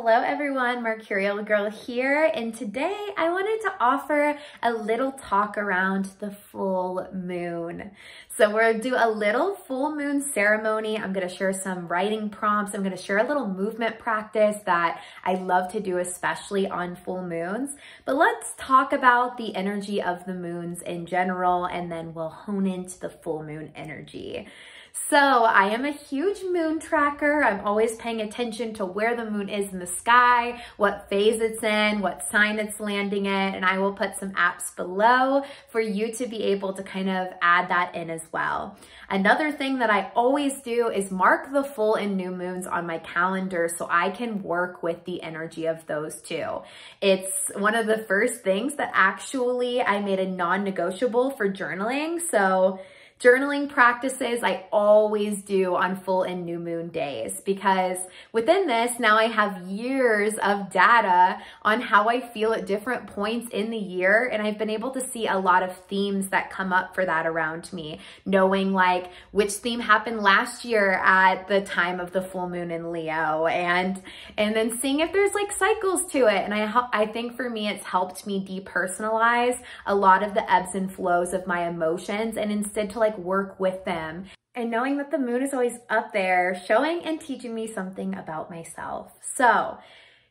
Hello everyone, Mercurial girl here, and today I wanted to offer a little talk around the full moon. So we're gonna do a little full moon ceremony. I'm gonna share some writing prompts. I'm gonna share a little movement practice that I love to do, especially on full moons. But let's talk about the energy of the moons in general, and then we'll hone into the full moon energy. So I am a huge moon tracker. I'm always paying attention to where the moon is in the sky, what phase it's in, what sign it's landing in, and I will put some apps below for you to be able to kind of add that in as well. Another thing that I always do is mark the full and new moons on my calendar so I can work with the energy of those two. It's one of the first things that actually I made a non-negotiable for journaling. So journaling practices I always do on full and new moon days, because within this, now I have years of data on how I feel at different points in the year. And I've been able to see a lot of themes that come up for that around me, knowing like which theme happened last year at the time of the full moon in Leo, and then seeing if there's like cycles to it. And I think for me, it's helped me depersonalize a lot of the ebbs and flows of my emotions, and instead to like work with them. And knowing that the moon is always up there, showing and teaching me something about myself. So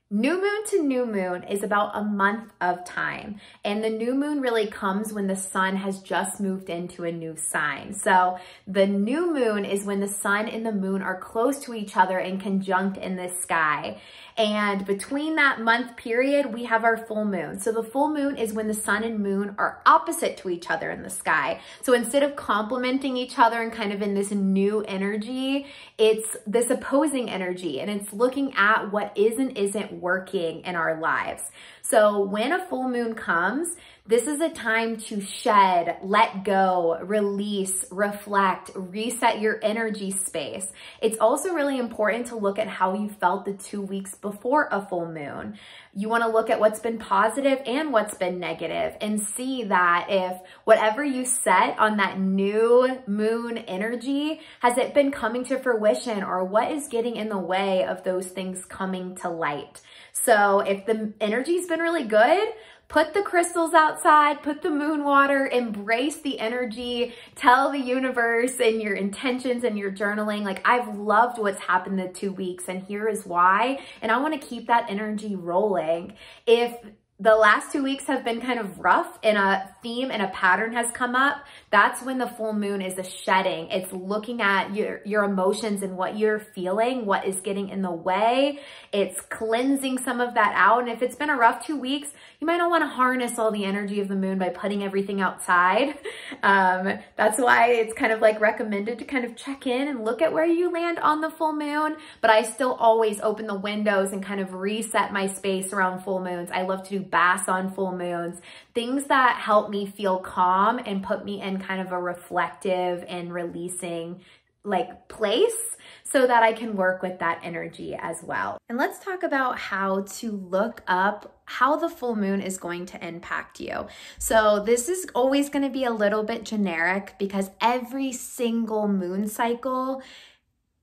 new moon to new moon is about a month of time. And the new moon really comes when the sun has just moved into a new sign. So the new moon is when the sun and the moon are close to each other and conjunct in the sky. And between that month period, we have our full moon. So the full moon is when the sun and moon are opposite to each other in the sky. So instead of complementing each other and kind of in this new energy, it's this opposing energy, and it's looking at what is and isn't working in our lives. So when a full moon comes, this is a time to shed, let go, release, reflect, reset your energy space. It's also really important to look at how you felt the 2 weeks before a full moon. You want to look at what's been positive and what's been negative, and see that if whatever you set on that new moon energy, has it been coming to fruition, or what is getting in the way of those things coming to light. So if the energy's been really good, put the crystals outside, put the moon water, embrace the energy, tell the universe and your intentions and your journaling, like, I've loved what's happened the 2 weeks and here is why. And I want to keep that energy rolling. If the last 2 weeks have been kind of rough and a theme and a pattern has come up, that's when the full moon is a shedding. It's looking at your emotions and what you're feeling, what is getting in the way. It's cleansing some of that out. And if it's been a rough 2 weeks, you might not want to harness all the energy of the moon by putting everything outside. That's why it's kind of like recommended to kind of check in and look at where you land on the full moon. But I still always open the windows and kind of reset my space around full moons. I love to do baths on full moons, things that help me feel calm and put me in kind of a reflective and releasing like place, so that I can work with that energy as well. And let's talk about how to look up how the full moon is going to impact you. So this is always going to be a little bit generic, because every single moon cycle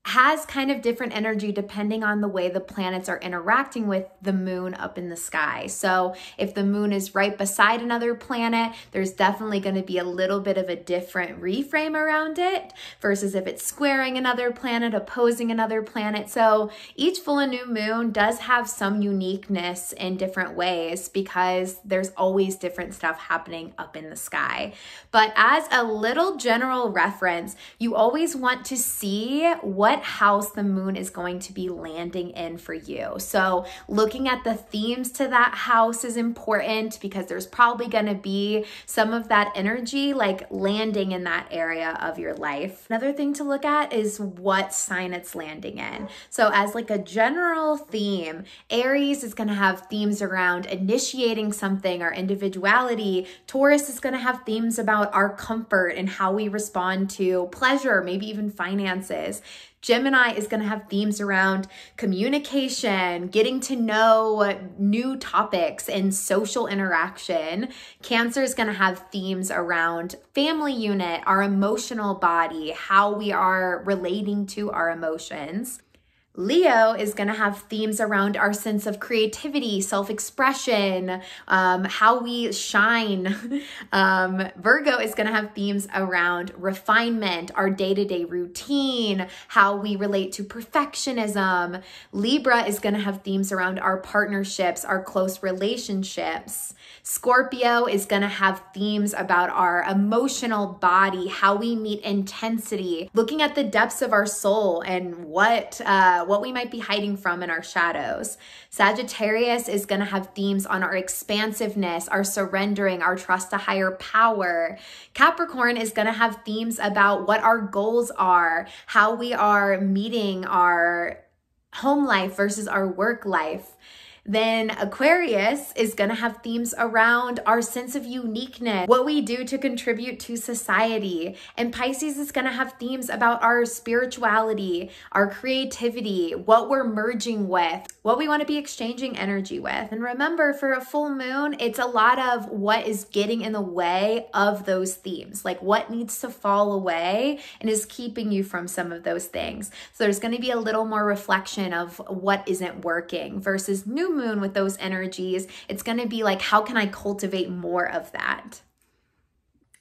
has kind of different energy depending on the way the planets are interacting with the moon up in the sky. So if the moon is right beside another planet, there's definitely going to be a little bit of a different reframe around it, versus if it's squaring another planet, opposing another planet. So each full and new moon does have some uniqueness in different ways, because there's always different stuff happening up in the sky. But as a little general reference, you always want to see what house the moon is going to be landing in for you. So looking at the themes to that house is important, because there's probably going to be some of that energy like landing in that area of your life. Another thing to look at is what sign it's landing in. So as like a general theme, Aries is going to have themes around initiating something, our individuality. Taurus is going to have themes about our comfort and how we respond to pleasure, maybe even finances. Gemini is going to have themes around communication, getting to know new topics, and social interaction. Cancer is going to have themes around family unit, our emotional body, how we are relating to our emotions. Leo is going to have themes around our sense of creativity, self-expression, how we shine. Virgo is going to have themes around refinement, our day-to-day routine, how we relate to perfectionism. Libra is going to have themes around our partnerships, our close relationships. Scorpio is going to have themes about our emotional body, how we meet intensity, looking at the depths of our soul and what we might be hiding from in our shadows. Sagittarius is going to have themes on our expansiveness, our surrendering, our trust to higher power. Capricorn is going to have themes about what our goals are, how we are meeting our home life versus our work life. Then Aquarius is going to have themes around our sense of uniqueness, what we do to contribute to society. And Pisces is going to have themes about our spirituality, our creativity, what we're merging with, what we want to be exchanging energy with. And remember, for a full moon, it's a lot of what is getting in the way of those themes, like what needs to fall away and is keeping you from some of those things. So there's going to be a little more reflection of what isn't working versus new moon with those energies. It's going to be like, how can I cultivate more of that?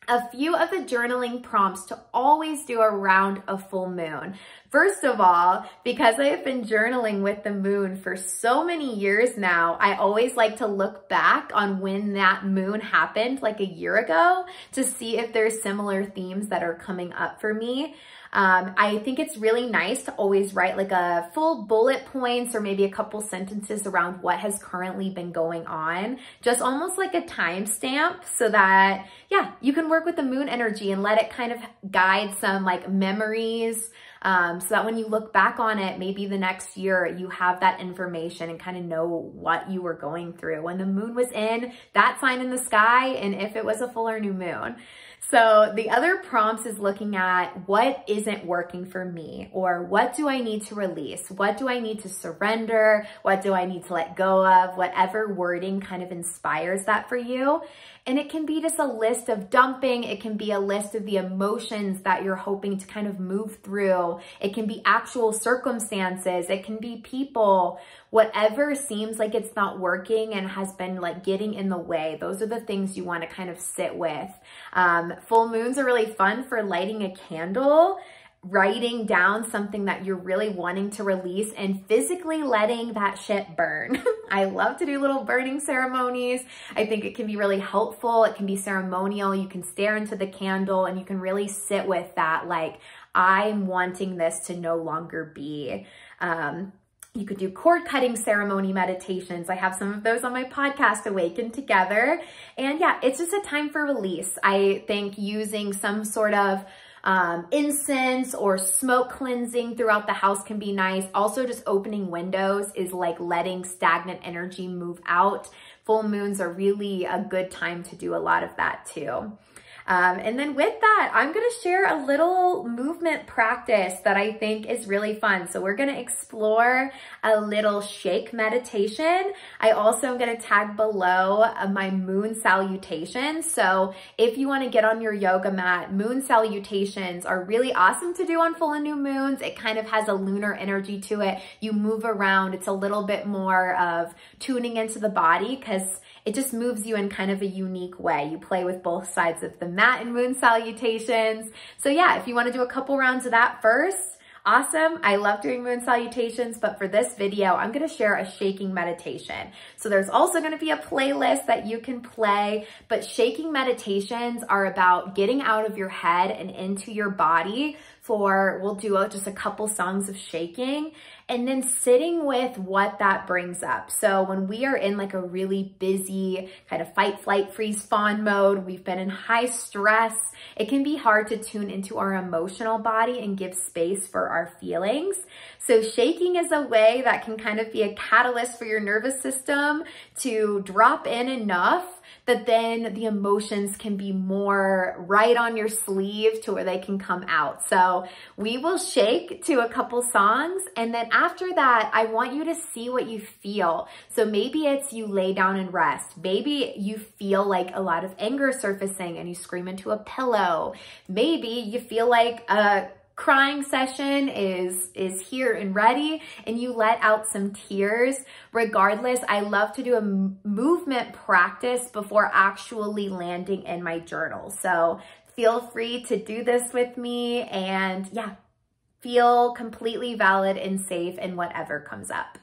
A few of the journaling prompts to always do around a full moon. First of all, because I have been journaling with the moon for so many years now, I always like to look back on when that moon happened, like a year ago, to see if there's similar themes that are coming up for me. I think it's really nice to always write like a full bullet points or maybe a couple sentences around what has currently been going on, just almost like a timestamp so that, yeah, you can work with the moon energy and let it kind of guide some like memories, so that when you look back on it, maybe the next year, you have that information and kind of know what you were going through when the moon was in that sign in the sky and if it was a full or new moon. So the other prompts is looking at what isn't working for me, or what do I need to release? What do I need to surrender? What do I need to let go of? Whatever wording kind of inspires that for you. And it can be just a list of dumping. It can be a list of the emotions that you're hoping to kind of move through. It can be actual circumstances. It can be people. Whatever seems like it's not working and has been like getting in the way. Those are the things you want to kind of sit with. Full moons are really fun for lighting a candle, writing down something that you're really wanting to release and physically letting that shit burn. I love to do little burning ceremonies. I think it can be really helpful. It can be ceremonial. You can stare into the candle and you can really sit with that, like, I'm wanting this to no longer be. You could do cord cutting ceremony meditations. I have some of those on my podcast, Awaken Together. And yeah, it's just a time for release. I think using some sort of incense or smoke cleansing throughout the house can be nice. Also, just opening windows is like letting stagnant energy move out. Full moons are really a good time to do a lot of that too. And then with that, I'm going to share a little movement practice that I think is really fun. So we're going to explore a little shake meditation. I also am going to tag below my moon salutations. So if you want to get on your yoga mat, moon salutations are really awesome to do on full and new moons. It kind of has a lunar energy to it. You move around. It's a little bit more of tuning into the body because it just moves you in kind of a unique way. You play with both sides of the mat and moon salutations. So yeah, if you want to do a couple rounds of that first, awesome. I love doing moon salutations, but for this video, I'm going to share a shaking meditation. So there's also going to be a playlist that you can play, but shaking meditations are about getting out of your head and into your body. We'll do just a couple songs of shaking and then sitting with what that brings up. So when we are in like a really busy kind of fight, flight, freeze, fawn mode, we've been in high stress, it can be hard to tune into our emotional body and give space for our feelings. So shaking is a way that can kind of be a catalyst for your nervous system to drop in enough that then the emotions can be more right on your sleeve to where they can come out. So we will shake to a couple songs. And then after that, I want you to see what you feel. So maybe it's you lay down and rest. Maybe you feel like a lot of anger surfacing and you scream into a pillow. Maybe you feel like a crying session is here and ready, and you let out some tears. Regardless, I love to do a movement practice before actually landing in my journal. So feel free to do this with me, and yeah, feel completely valid and safe in whatever comes up.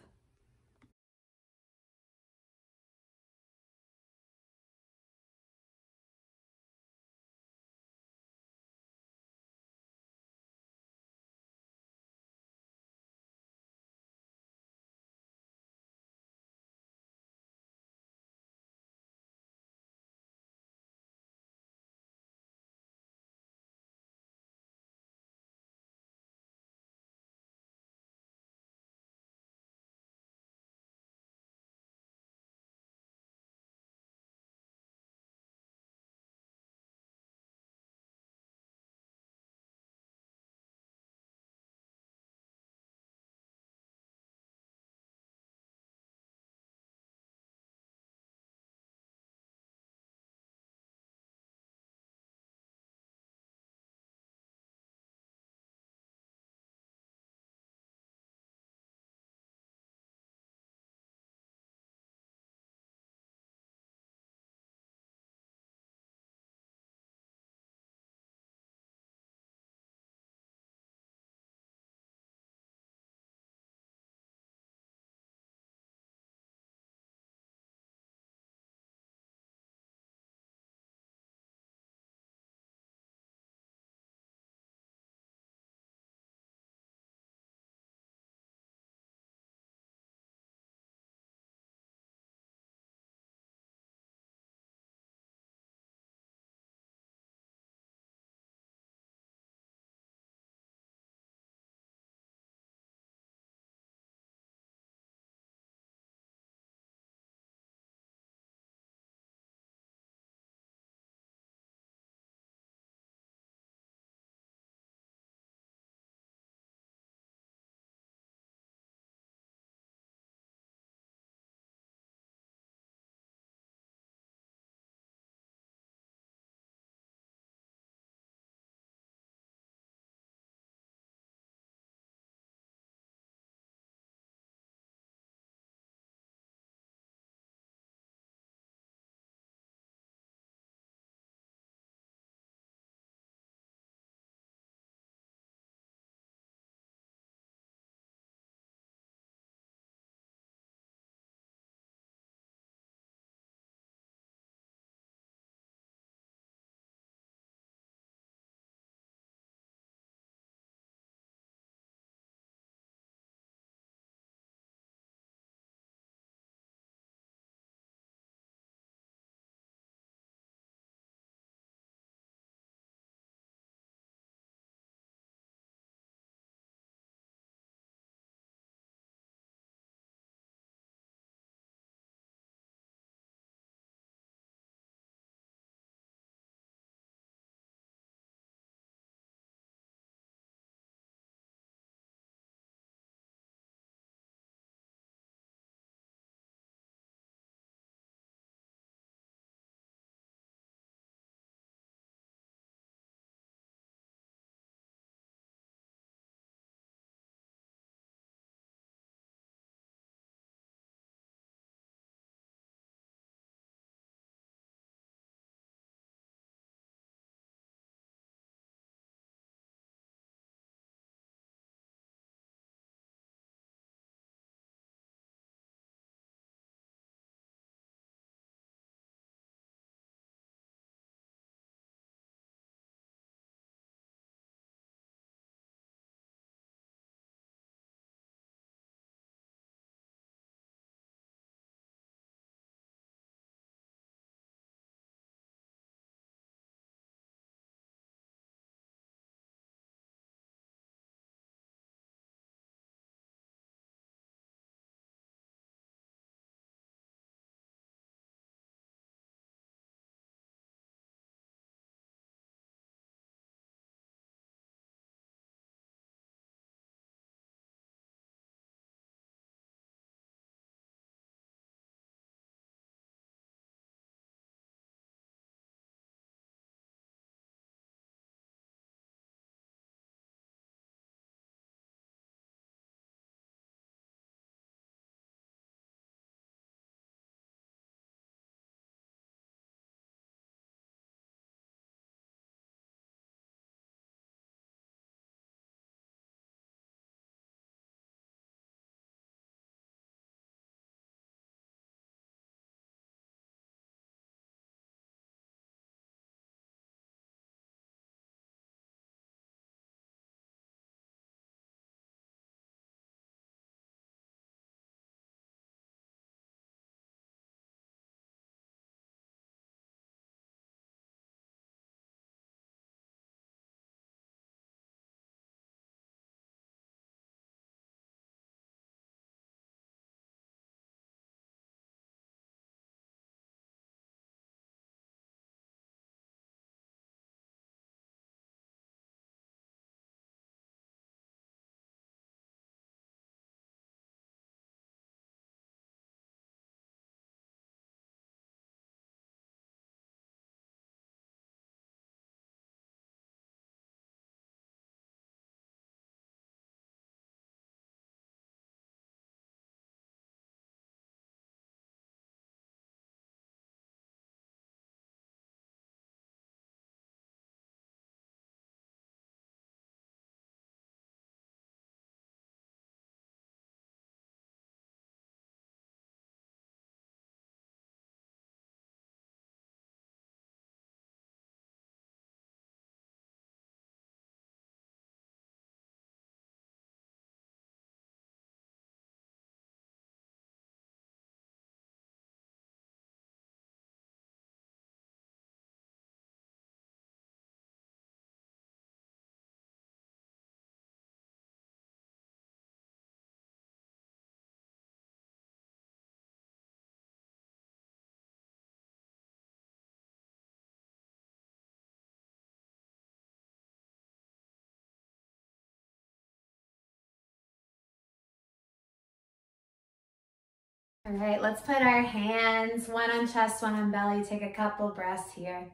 All right, let's put our hands, one on chest, one on belly. Take a couple breaths here.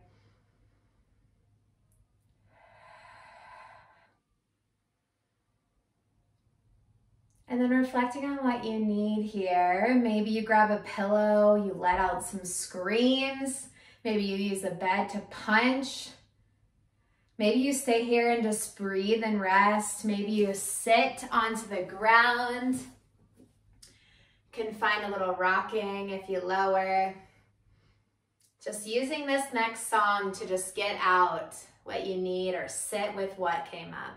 And then reflecting on what you need here. Maybe you grab a pillow, you let out some screams. Maybe you use the bed to punch. Maybe you stay here and just breathe and rest. Maybe you sit onto the ground. You can find a little rocking if you lower. Just using this next song to just get out what you need or sit with what came up.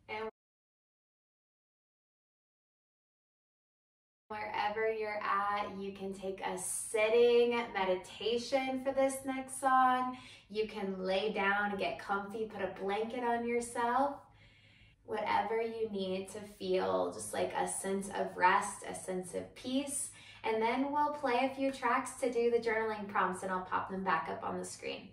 And Wherever you're at, you can take a sitting meditation for this next song. You can lay down and get comfy, put a blanket on yourself. Whatever you need to feel just like a sense of rest, a sense of peace. And then we'll play a few tracks to do the journaling prompts, and I'll pop them back up on the screen.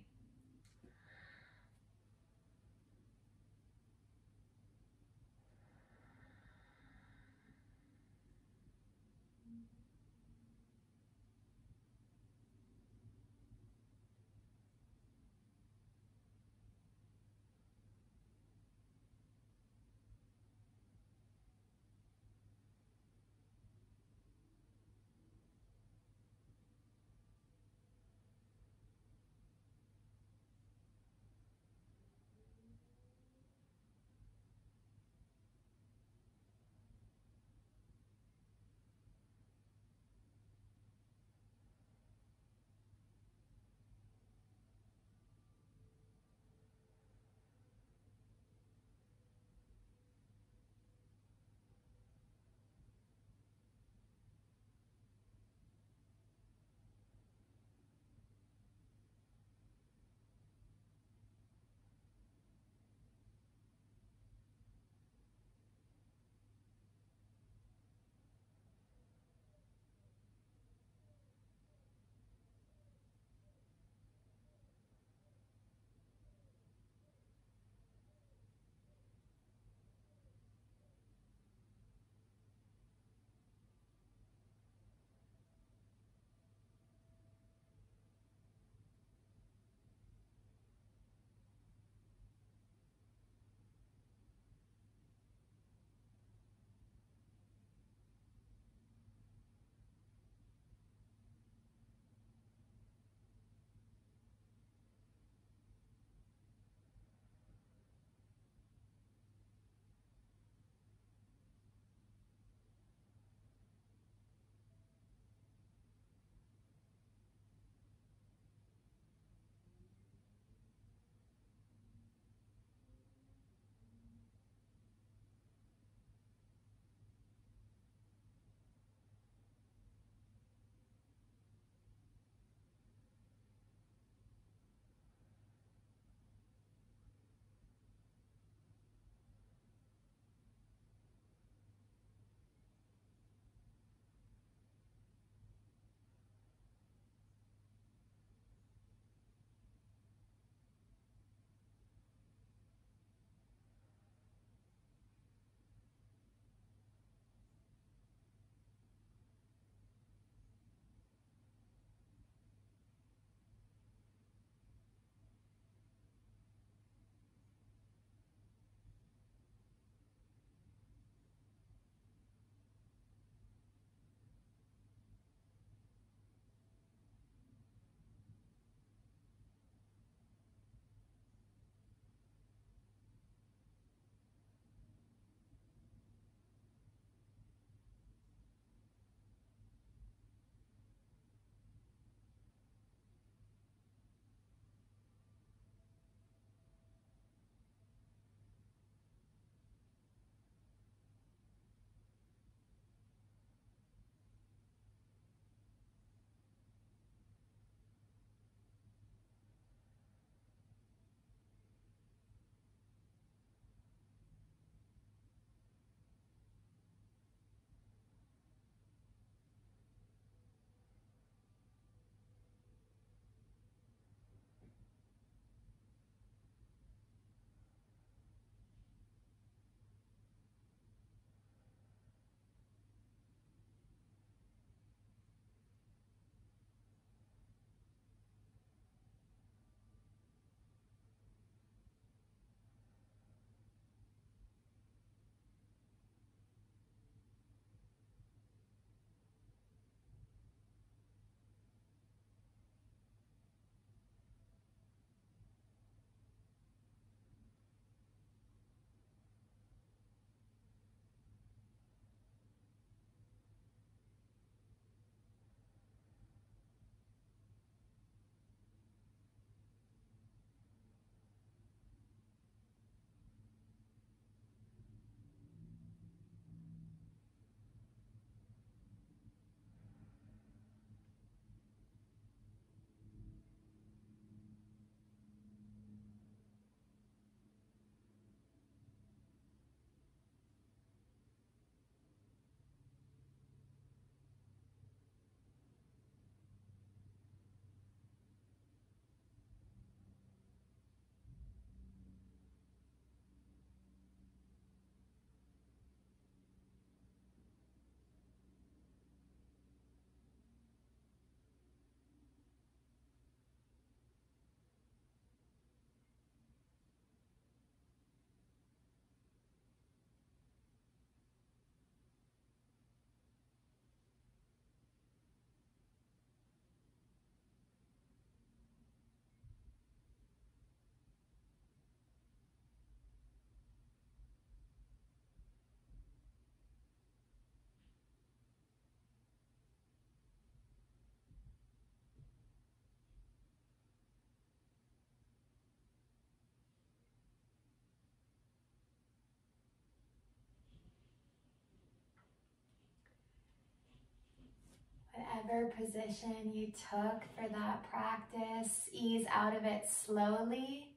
whatever position you took for that practice, ease out of it slowly.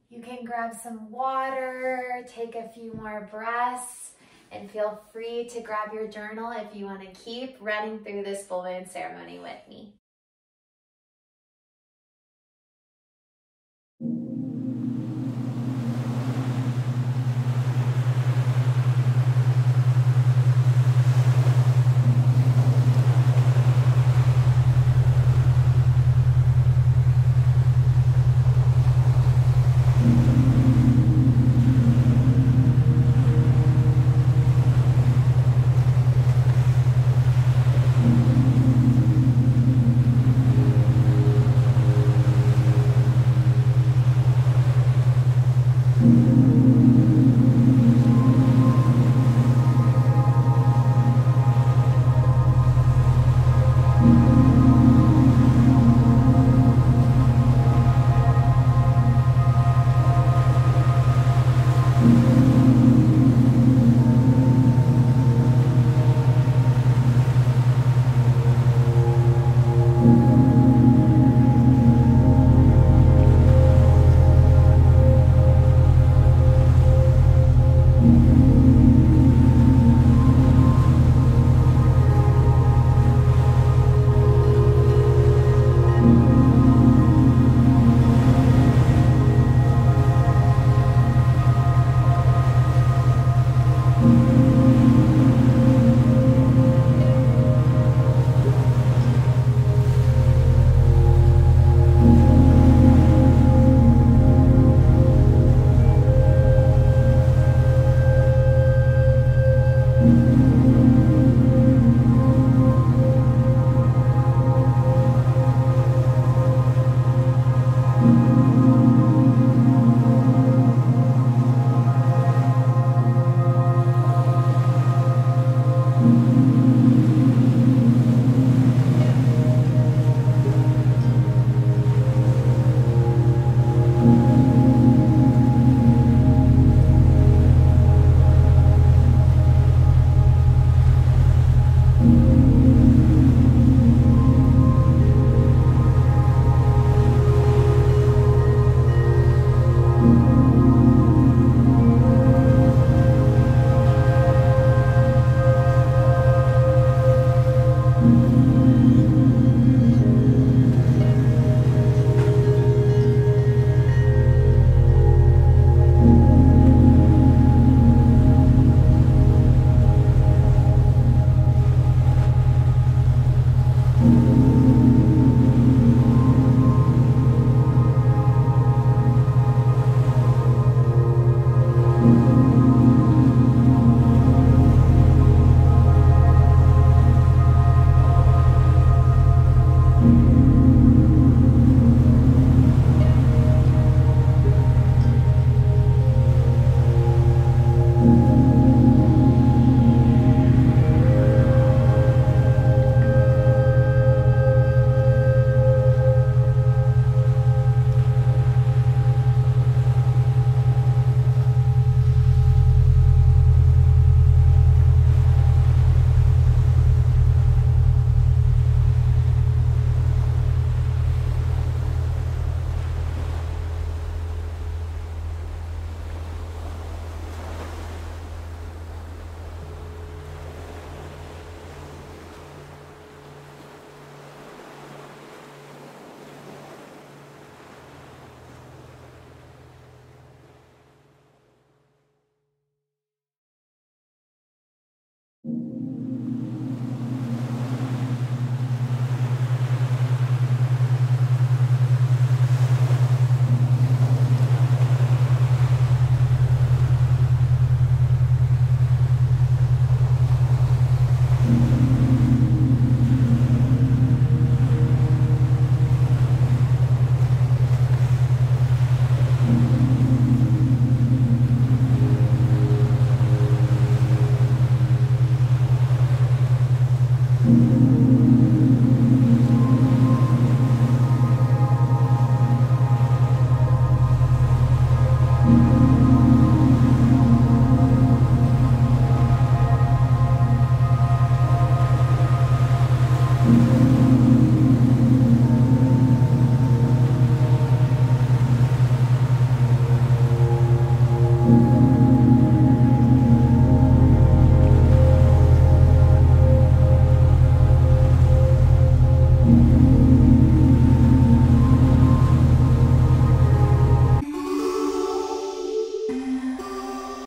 You can grab some water, take a few more breaths, and feel free to grab your journal if you want to keep running through this full moon ceremony with me.